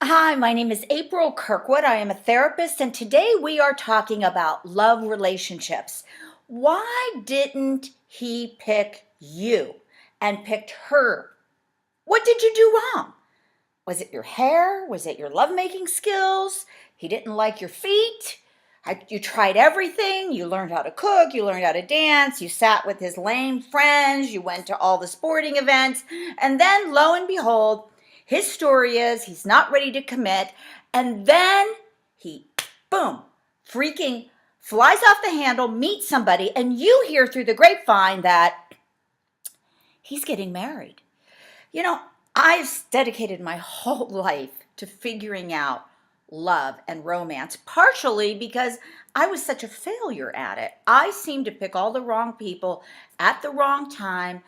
Hi, my name is April Kirkwood. I am a therapist, and today we are talking about love relationships. Why didn't he pick you and picked her? What did you do wrong? Was it your hair? Was it your lovemaking skills? He didn't like your feet? You tried everything. You learned how to cook. You learned how to dance. You sat with his lame friends. You went to all the sporting events. And then, lo and behold, his story is he's not ready to commit. And then he, boom, freaking flies off the handle, meets somebody, and you hear through the grapevine that he's getting married. You know, I've dedicated my whole life to figuring out love and romance, partially because I was such a failure at it. I seemed to pick all the wrong people at the wrong time.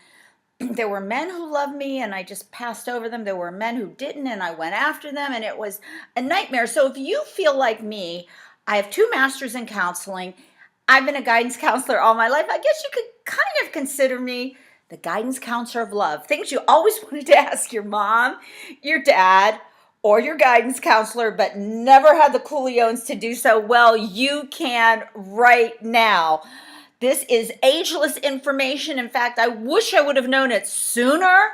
There were men who loved me and I just passed over them. There were men who didn't and I went after them, and it was a nightmare. So if you feel like me, I have 2 masters in counseling. I've been a guidance counselor all my life. I guess you could kind of consider me the guidance counselor of love. Things you always wanted to ask your mom, your dad, or your guidance counselor, but never had the cooliones to do so. Well, you can right now. This is ageless information. In fact, I wish I would have known it sooner,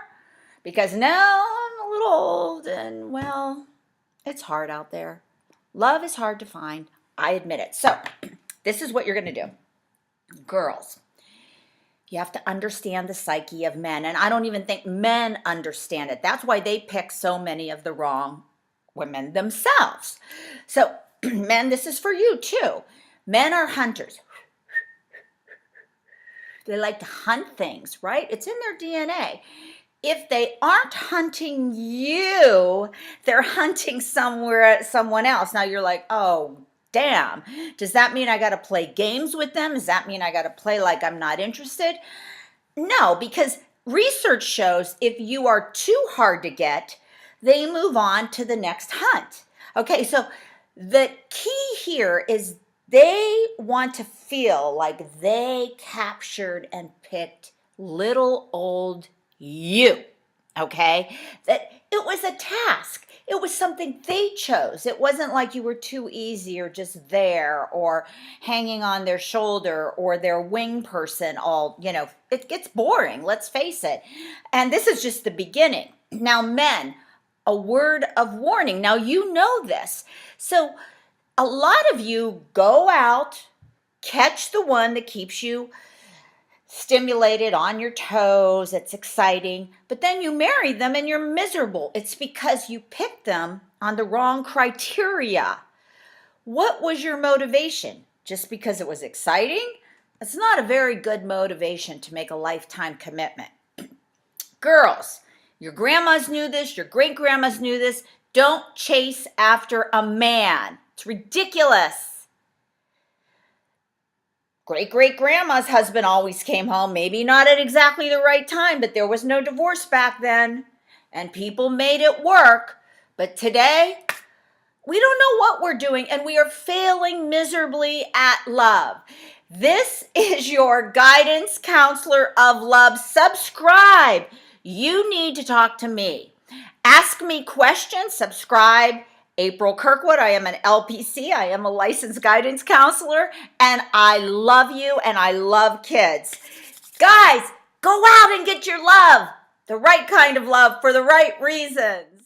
because now I'm a little old and, well, it's hard out there. Love is hard to find. I admit it. So this is what you're going to do. Girls, you have to understand the psyche of men. And I don't even think men understand it. That's why they pick so many of the wrong women themselves. So men, this is for you too. Men are hunters. They like to hunt things, right? It's in their DNA. If they aren't hunting you, they're hunting someone else. Now you're like, oh, damn. Does that mean I got to play games with them? Does that mean I got to play like I'm not interested? No, because research shows if you are too hard to get, they move on to the next hunt. Okay, so the key here is they want to feel like they captured and picked little old you. Okay, that it was a task. It was something they chose. It wasn't like you were too easy or just there or hanging on their shoulder or their wing person. It gets boring, let's face it. And this is just the beginning. Now, men, a word of warning. Now, you know this. So a lot of you go out, catch the one that keeps you stimulated, on your toes, it's exciting, but then you marry them and you're miserable. It's because you picked them on the wrong criteria. What was your motivation? Just because it was exciting? It's not a very good motivation to make a lifetime commitment. Girls, your grandmas knew this, your great-grandmas knew this. Don't chase after a man. It's ridiculous. Great-great-grandma's husband always came home, maybe not at exactly the right time, but there was no divorce back then, and people made it work. But today, we don't know what we're doing, and we are failing miserably at love. This is your guidance counselor of love. Subscribe. You need to talk to me. Ask me questions. Subscribe. April Kirkwood. I am an LPC. I am a licensed guidance counselor, and I love you and I love kids. Guys, go out and get your love, the right kind of love for the right reasons.